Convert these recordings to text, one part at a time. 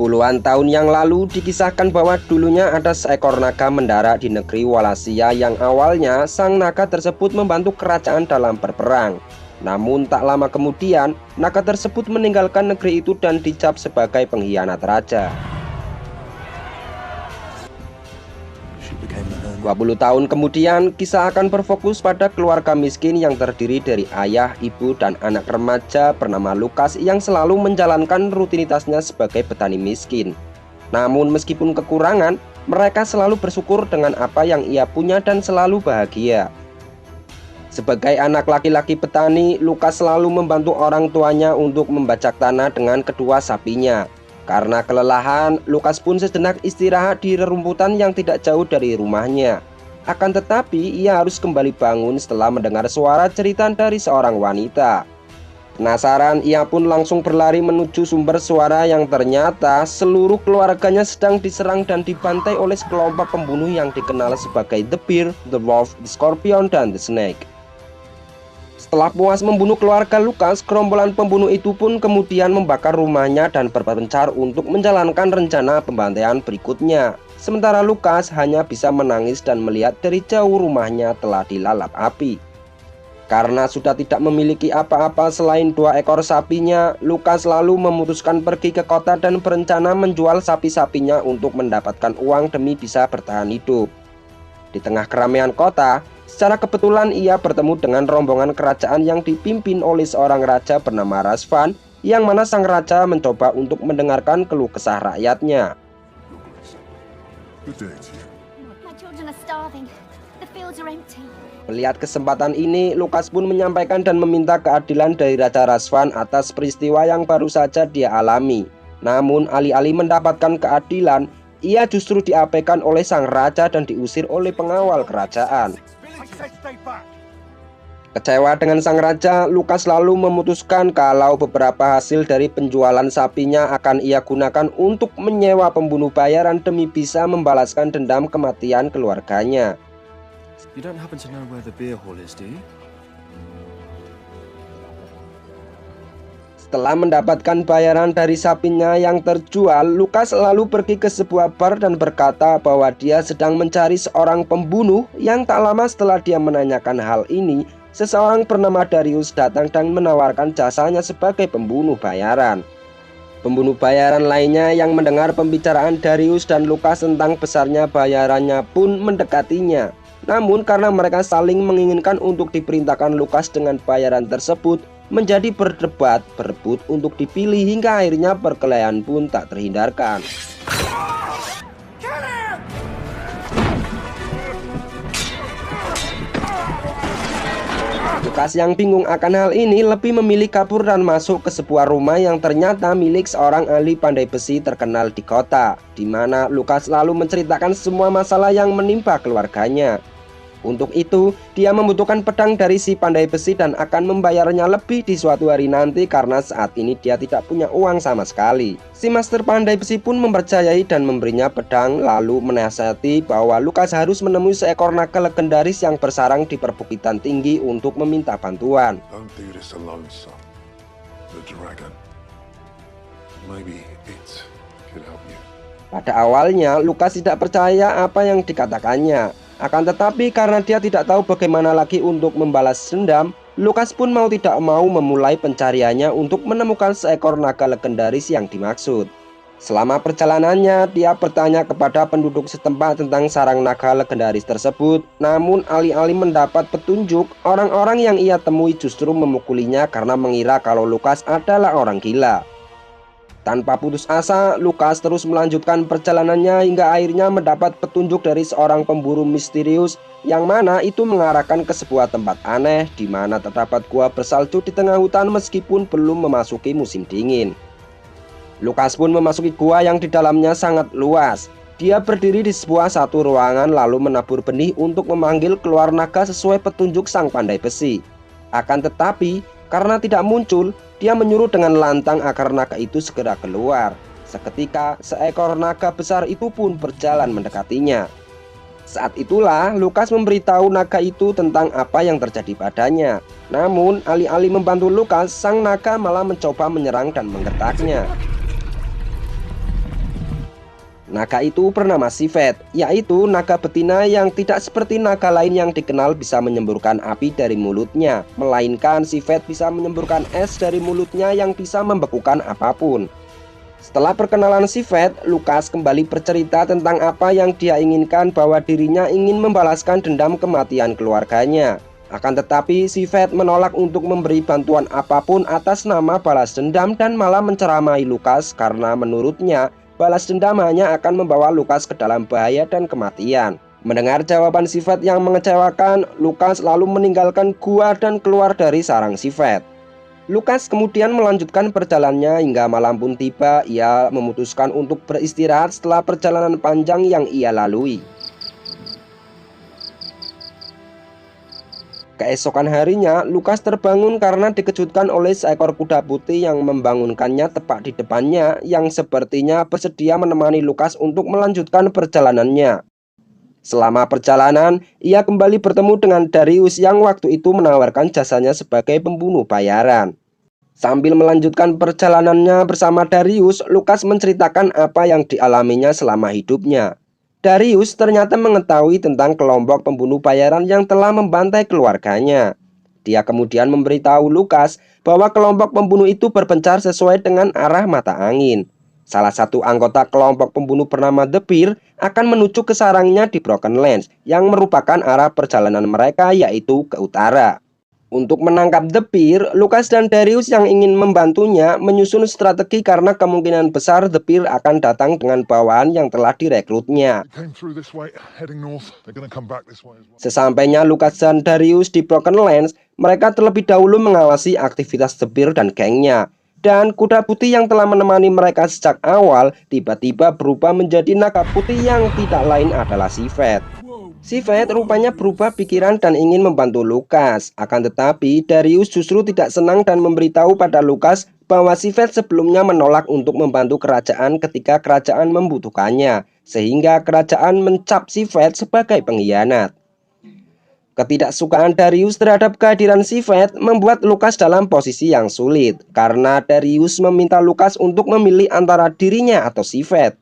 Puluhan tahun yang lalu dikisahkan bahwa dulunya ada seekor naga mendarat di negeri Wallachia yang awalnya sang naga tersebut membantu kerajaan dalam berperang. Namun tak lama kemudian, naga tersebut meninggalkan negeri itu dan dicap sebagai pengkhianat raja. 20 tahun kemudian, kisah akan berfokus pada keluarga miskin yang terdiri dari ayah, ibu, dan anak remaja bernama Lukas yang selalu menjalankan rutinitasnya sebagai petani miskin. Namun meskipun kekurangan, mereka selalu bersyukur dengan apa yang ia punya dan selalu bahagia. Sebagai anak laki-laki petani, Lukas selalu membantu orang tuanya untuk membajak tanah dengan kedua sapinya. Karena kelelahan, Lukas pun sejenak istirahat di rerumputan yang tidak jauh dari rumahnya. Akan tetapi, ia harus kembali bangun setelah mendengar suara cerita dari seorang wanita. Penasaran, ia pun langsung berlari menuju sumber suara yang ternyata seluruh keluarganya sedang diserang dan dibantai oleh sekelompok pembunuh yang dikenal sebagai The Bear, The Wolf, The Scorpion, dan The Snake. Setelah puas membunuh keluarga Lukas, gerombolan pembunuh itu pun kemudian membakar rumahnya dan berpencar untuk menjalankan rencana pembantaian berikutnya. Sementara Lukas hanya bisa menangis dan melihat dari jauh rumahnya telah dilalap api. Karena sudah tidak memiliki apa-apa selain 2 ekor sapinya, Lukas lalu memutuskan pergi ke kota dan berencana menjual sapi-sapinya untuk mendapatkan uang demi bisa bertahan hidup. Di tengah keramaian kota, secara kebetulan ia bertemu dengan rombongan kerajaan yang dipimpin oleh seorang raja bernama Razvan, yang mana sang raja mencoba untuk mendengarkan keluh kesah rakyatnya. Melihat kesempatan ini, Lukas pun menyampaikan dan meminta keadilan dari Raja Razvan atas peristiwa yang baru saja dia alami. Namun alih-alih mendapatkan keadilan, ia justru diabaikan oleh sang raja dan diusir oleh pengawal kerajaan. Kecewa dengan sang raja, Lukas lalu memutuskan kalau beberapa hasil dari penjualan sapinya akan ia gunakan untuk menyewa pembunuh bayaran demi bisa membalaskan dendam kematian keluarganya. You don't happen to know where the beer hall is, do you? Setelah mendapatkan bayaran dari sapinya yang terjual, Lukas lalu pergi ke sebuah bar dan berkata bahwa dia sedang mencari seorang pembunuh. Yang tak lama setelah dia menanyakan hal ini, seseorang bernama Darius datang dan menawarkan jasanya sebagai pembunuh bayaran. Pembunuh bayaran lainnya yang mendengar pembicaraan Darius dan Lukas tentang besarnya bayarannya pun mendekatinya. Namun karena mereka saling menginginkan untuk diperintahkan Lukas dengan bayaran tersebut, menjadi berdebat, berebut untuk dipilih hingga akhirnya perkelahian pun tak terhindarkan. Lukas yang bingung akan hal ini lebih memilih kabur dan masuk ke sebuah rumah yang ternyata milik seorang ahli pandai besi terkenal di kota, di mana Lukas lalu menceritakan semua masalah yang menimpa keluarganya. Untuk itu, dia membutuhkan pedang dari si pandai besi dan akan membayarnya lebih di suatu hari nanti karena saat ini dia tidak punya uang sama sekali. Si master pandai besi pun mempercayai dan memberinya pedang, lalu menasihati bahwa Lukas harus menemui seekor naga legendaris yang bersarang di perbukitan tinggi untuk meminta bantuan. Don't do this alone, son. The dragon. Maybe it could help you. Pada awalnya, Lukas tidak percaya apa yang dikatakannya. Akan tetapi karena dia tidak tahu bagaimana lagi untuk membalas dendam, Lukas pun mau tidak mau memulai pencariannya untuk menemukan seekor naga legendaris yang dimaksud. Selama perjalanannya, dia bertanya kepada penduduk setempat tentang sarang naga legendaris tersebut. Namun alih-alih mendapat petunjuk, orang-orang yang ia temui justru memukulinya karena mengira kalau Lukas adalah orang gila. Tanpa putus asa, Lukas terus melanjutkan perjalanannya hingga akhirnya mendapat petunjuk dari seorang pemburu misterius yang mana itu mengarahkan ke sebuah tempat aneh di mana terdapat gua bersalju di tengah hutan meskipun belum memasuki musim dingin. Lukas pun memasuki gua yang di dalamnya sangat luas. Dia berdiri di satu ruangan lalu menabur benih untuk memanggil keluar naga sesuai petunjuk sang pandai besi. Akan tetapi, karena tidak muncul, dia menyuruh dengan lantang agar naga itu segera keluar. Seketika, seekor naga besar itu pun berjalan mendekatinya. Saat itulah Lukas memberitahu naga itu tentang apa yang terjadi padanya. Namun, alih-alih membantu Lukas, sang naga malah mencoba menyerang dan menggertaknya. Naga itu bernama Sifet, yaitu naga betina yang tidak seperti naga lain yang dikenal bisa menyemburkan api dari mulutnya, melainkan Sifet bisa menyemburkan es dari mulutnya yang bisa membekukan apapun. Setelah perkenalan Sifet, Lukas kembali bercerita tentang apa yang dia inginkan, bahwa dirinya ingin membalaskan dendam kematian keluarganya. Akan tetapi Sifet menolak untuk memberi bantuan apapun atas nama balas dendam dan malah menceramai Lukas karena menurutnya balas dendam hanya akan membawa Lukas ke dalam bahaya dan kematian. Mendengar jawaban Sifet yang mengecewakan, Lukas lalu meninggalkan gua dan keluar dari sarang Sifet. Lukas kemudian melanjutkan perjalanannya hingga malam pun tiba. Ia memutuskan untuk beristirahat setelah perjalanan panjang yang ia lalui. Keesokan harinya, Lukas terbangun karena dikejutkan oleh seekor kuda putih yang membangunkannya tepat di depannya, yang sepertinya bersedia menemani Lukas untuk melanjutkan perjalanannya. Selama perjalanan, ia kembali bertemu dengan Darius yang waktu itu menawarkan jasanya sebagai pembunuh bayaran. Sambil melanjutkan perjalanannya bersama Darius, Lukas menceritakan apa yang dialaminya selama hidupnya. Darius ternyata mengetahui tentang kelompok pembunuh bayaran yang telah membantai keluarganya. Dia kemudian memberitahu Lukas bahwa kelompok pembunuh itu berpencar sesuai dengan arah mata angin. Salah satu anggota kelompok pembunuh bernama The Bear akan menuju ke sarangnya di Broken Lands, yang merupakan arah perjalanan mereka, yaitu ke utara. Untuk menangkap The Bear, Lukas dan Darius yang ingin membantunya menyusun strategi karena kemungkinan besar The Bear akan datang dengan bawahan yang telah direkrutnya. Sesampainya Lukas dan Darius di Broken Lands, mereka terlebih dahulu mengawasi aktivitas The Bear dan gengnya. Dan kuda putih yang telah menemani mereka sejak awal tiba-tiba berubah menjadi naga putih yang tidak lain adalah Sifet. Sifet rupanya berubah pikiran dan ingin membantu Lukas. Akan tetapi Darius justru tidak senang dan memberitahu pada Lukas bahwa Sifet sebelumnya menolak untuk membantu kerajaan ketika kerajaan membutuhkannya, sehingga kerajaan mencap Sifet sebagai pengkhianat. Ketidaksukaan Darius terhadap kehadiran Sifet membuat Lukas dalam posisi yang sulit, karena Darius meminta Lukas untuk memilih antara dirinya atau Sifet.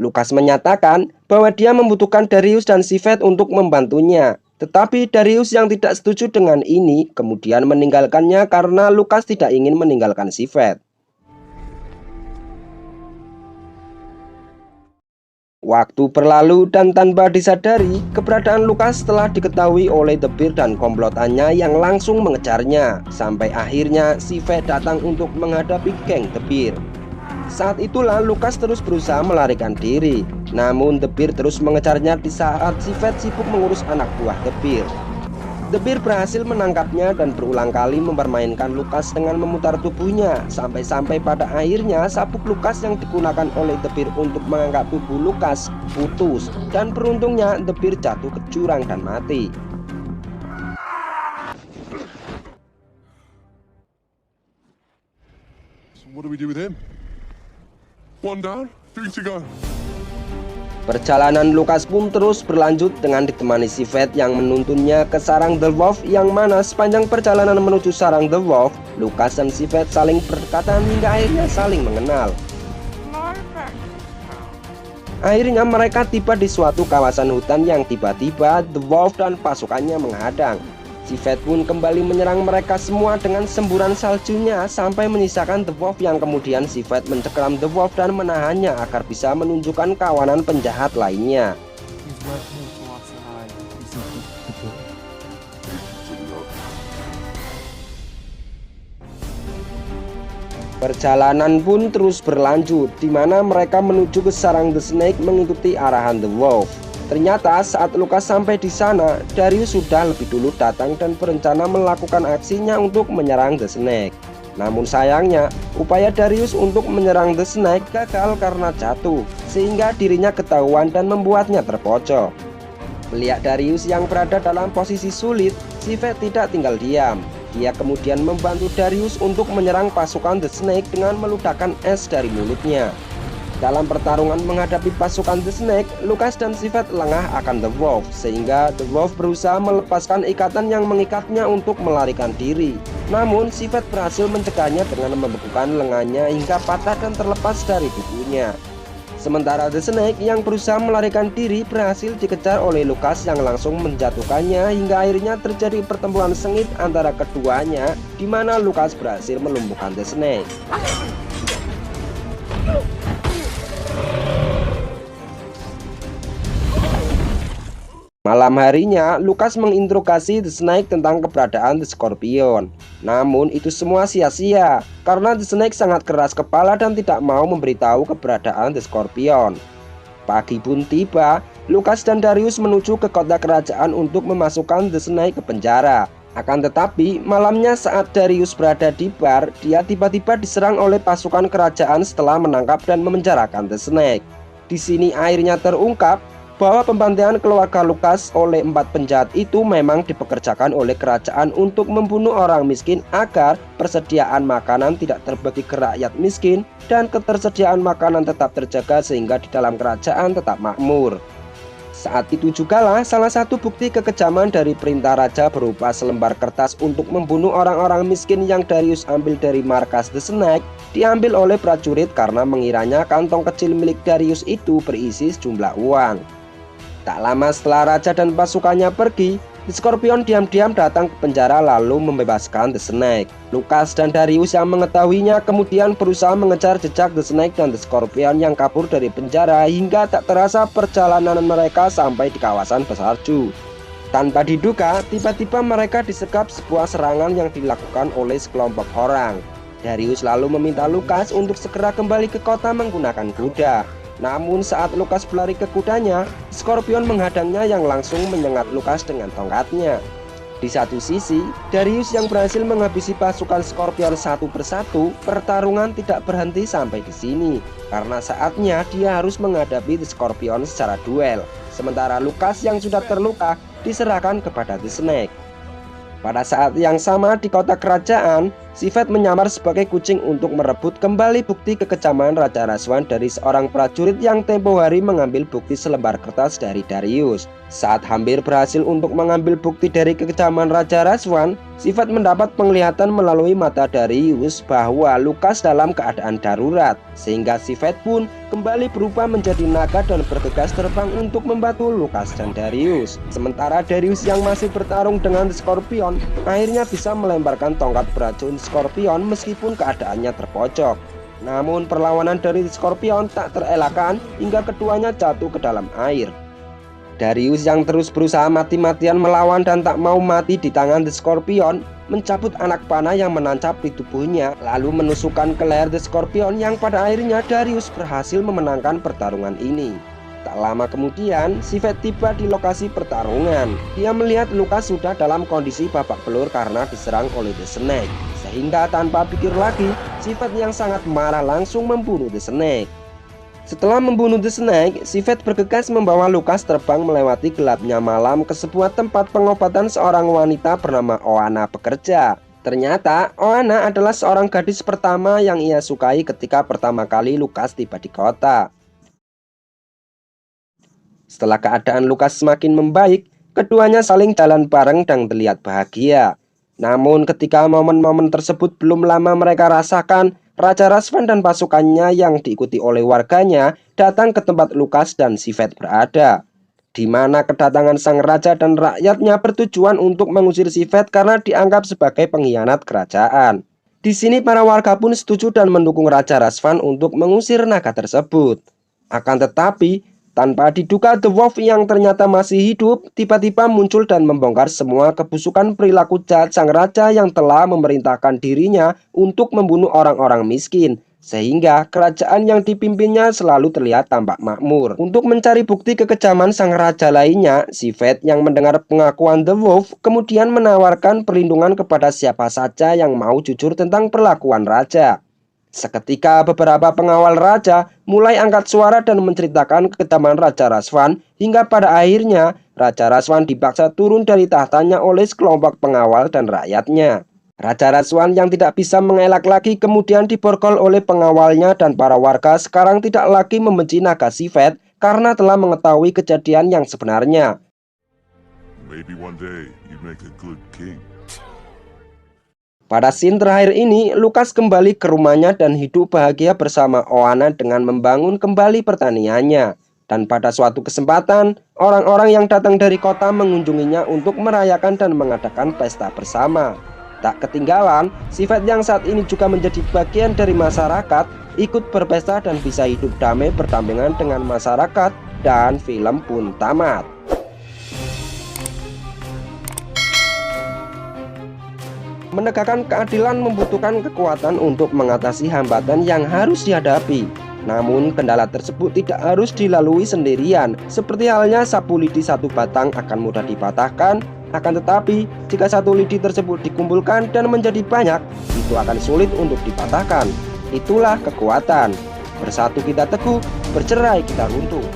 Lukas menyatakan bahwa dia membutuhkan Darius dan Sifet untuk membantunya. Tetapi Darius yang tidak setuju dengan ini kemudian meninggalkannya karena Lukas tidak ingin meninggalkan Sifet. Waktu berlalu dan tanpa disadari, keberadaan Lukas telah diketahui oleh The Bear dan komplotannya yang langsung mengejarnya. Sampai akhirnya Sifet datang untuk menghadapi geng The Bear. Saat itulah Lukas terus berusaha melarikan diri. Namun The Bear terus mengejarnya di saat Sifet sibuk mengurus anak buah The Bear. The Bear berhasil menangkapnya dan berulang kali mempermainkan Lukas dengan memutar tubuhnya, sampai-sampai pada akhirnya sabuk Lukas yang digunakan oleh The Bear untuk mengangkat tubuh Lukas putus, dan beruntungnya The Bear jatuh ke jurang dan mati. So what do we do with him? One down, 3 to go. Perjalanan Lukas pun terus berlanjut dengan ditemani Sifet yang menuntunnya ke sarang The Wolf, yang mana sepanjang perjalanan menuju sarang The Wolf, Lukas dan Sifet saling berdekatan hingga akhirnya saling mengenal. Akhirnya mereka tiba di suatu kawasan hutan yang tiba-tiba The Wolf dan pasukannya menghadang. Sifet pun kembali menyerang mereka semua dengan semburan saljunya sampai menyisakan The Wolf, yang kemudian Sifet mencekram The Wolf dan menahannya agar bisa menunjukkan kawanan penjahat lainnya. Perjalanan pun terus berlanjut, di mana mereka menuju ke sarang The Snake mengikuti arahan The Wolf. Ternyata saat Lukas sampai di sana, Darius sudah lebih dulu datang dan berencana melakukan aksinya untuk menyerang The Snake. Namun sayangnya, upaya Darius untuk menyerang The Snake gagal karena jatuh, sehingga dirinya ketahuan dan membuatnya terpojok. Melihat Darius yang berada dalam posisi sulit, Sifet tidak tinggal diam. Dia kemudian membantu Darius untuk menyerang pasukan The Snake dengan meludahkan es dari mulutnya. Dalam pertarungan menghadapi pasukan The Snake, Lukas dan Sifet lengah akan The Wolf, sehingga The Wolf berusaha melepaskan ikatan yang mengikatnya untuk melarikan diri. Namun Sifet berhasil mencegahnya dengan membekukan lengannya hingga patah dan terlepas dari tubuhnya. Sementara The Snake yang berusaha melarikan diri berhasil dikejar oleh Lucas yang langsung menjatuhkannya hingga akhirnya terjadi pertempuran sengit antara keduanya, di mana Lucas berhasil melumpuhkan The Snake. Malam harinya, Lucas menginterogasi The Snake tentang keberadaan The Scorpion. Namun itu semua sia-sia, karena The Snake sangat keras kepala dan tidak mau memberitahu keberadaan The Scorpion. Pagi pun tiba, Lucas dan Darius menuju ke kota kerajaan untuk memasukkan The Snake ke penjara. Akan tetapi, malamnya saat Darius berada di bar, dia tiba-tiba diserang oleh pasukan kerajaan setelah menangkap dan memenjarakan The Snake. Di sini akhirnya terungkap bahwa pembantaian keluarga Lucas oleh 4 penjahat itu memang dipekerjakan oleh kerajaan untuk membunuh orang miskin agar persediaan makanan tidak terbagi ke rakyat miskin dan ketersediaan makanan tetap terjaga sehingga di dalam kerajaan tetap makmur. Saat itu jugalah salah satu bukti kekejaman dari perintah raja berupa selembar kertas untuk membunuh orang-orang miskin yang Darius ambil dari markas The Snake diambil oleh prajurit karena mengiranya kantong kecil milik Darius itu berisi sejumlah uang. Tak lama setelah raja dan pasukannya pergi, The Scorpion diam-diam datang ke penjara lalu membebaskan The Snake. Lucas dan Darius yang mengetahuinya kemudian berusaha mengejar jejak The Snake dan The Scorpion yang kabur dari penjara hingga tak terasa perjalanan mereka sampai di kawasan Besarju. Tanpa diduga, tiba-tiba mereka disergap sebuah serangan yang dilakukan oleh sekelompok orang. Darius lalu meminta Lucas untuk segera kembali ke kota menggunakan kuda. Namun saat Lucas berlari ke kudanya, Scorpion menghadangnya yang langsung menyengat Lucas dengan tongkatnya. Di satu sisi, Darius yang berhasil menghabisi pasukan Scorpion satu persatu, pertarungan tidak berhenti sampai di sini, karena saatnya dia harus menghadapi The Scorpion secara duel. Sementara Lucas yang sudah terluka diserahkan kepada The Snake. Pada saat yang sama di kota kerajaan, Sifet menyamar sebagai kucing untuk merebut kembali bukti kekejaman Raja Razvan dari seorang prajurit yang tempo hari mengambil bukti selembar kertas dari Darius. Saat hampir berhasil untuk mengambil bukti dari kekejaman Raja Razvan, Sifet mendapat penglihatan melalui mata Darius bahwa Lucas dalam keadaan darurat, sehingga Sifet pun kembali berubah menjadi naga dan bergegas terbang untuk membantu Lucas dan Darius. Sementara Darius yang masih bertarung dengan The Scorpion akhirnya bisa melemparkan tongkat beracun Scorpion meskipun keadaannya terpojok. Namun perlawanan dari Scorpion tak terelakkan hingga keduanya jatuh ke dalam air. Darius yang terus berusaha mati-matian melawan dan tak mau mati di tangan The Scorpion mencabut anak panah yang menancap di tubuhnya lalu menusukkan ke leher The Scorpion yang pada akhirnya Darius berhasil memenangkan pertarungan ini. Tak lama kemudian, Sifet tiba di lokasi pertarungan. Dia melihat Lucas sudah dalam kondisi babak belur karena diserang oleh The Snake. Sehingga tanpa pikir lagi, Sifet yang sangat marah langsung membunuh The Snake. Setelah membunuh The Snake, Sifet bergegas membawa Lucas terbang melewati gelapnya malam ke sebuah tempat pengobatan seorang wanita bernama Oana bekerja. Ternyata, Oana adalah seorang gadis pertama yang ia sukai ketika pertama kali Lucas tiba di kota. Setelah keadaan Lucas semakin membaik, keduanya saling jalan bareng dan terlihat bahagia. Namun ketika momen-momen tersebut belum lama mereka rasakan, Raja Razvan dan pasukannya yang diikuti oleh warganya datang ke tempat Lucas dan Sifet berada, di mana kedatangan sang raja dan rakyatnya bertujuan untuk mengusir Sifet karena dianggap sebagai pengkhianat kerajaan. Di sini para warga pun setuju dan mendukung Raja Razvan untuk mengusir naga tersebut. Akan tetapi, tanpa diduga The Wolf yang ternyata masih hidup tiba-tiba muncul dan membongkar semua kebusukan perilaku jahat sang raja yang telah memerintahkan dirinya untuk membunuh orang-orang miskin, sehingga kerajaan yang dipimpinnya selalu terlihat tampak makmur. Untuk mencari bukti kekejaman sang raja lainnya, Sifet yang mendengar pengakuan The Wolf kemudian menawarkan perlindungan kepada siapa saja yang mau jujur tentang perlakuan raja. Seketika beberapa pengawal raja mulai angkat suara dan menceritakan kekejaman Raja Razvan hingga pada akhirnya Raja Razvan dipaksa turun dari tahtanya oleh sekelompok pengawal dan rakyatnya. Raja Razvan yang tidak bisa mengelak lagi kemudian diborgol oleh pengawalnya dan para warga sekarang tidak lagi membenci naga Sifet karena telah mengetahui kejadian yang sebenarnya. Maybe one day you'd make a good king. Pada scene terakhir ini, Lukas kembali ke rumahnya dan hidup bahagia bersama Oana dengan membangun kembali pertaniannya. Dan pada suatu kesempatan, orang-orang yang datang dari kota mengunjunginya untuk merayakan dan mengadakan pesta bersama. Tak ketinggalan, Sifet yang saat ini juga menjadi bagian dari masyarakat, ikut berpesta dan bisa hidup damai berdampingan dengan masyarakat, dan film pun tamat. Menegakkan keadilan membutuhkan kekuatan untuk mengatasi hambatan yang harus dihadapi. Namun kendala tersebut tidak harus dilalui sendirian. Seperti halnya sapu lidi satu batang akan mudah dipatahkan, akan tetapi jika satu lidi tersebut dikumpulkan dan menjadi banyak, itu akan sulit untuk dipatahkan. Itulah kekuatan. Bersatu kita teguh, bercerai kita runtuh.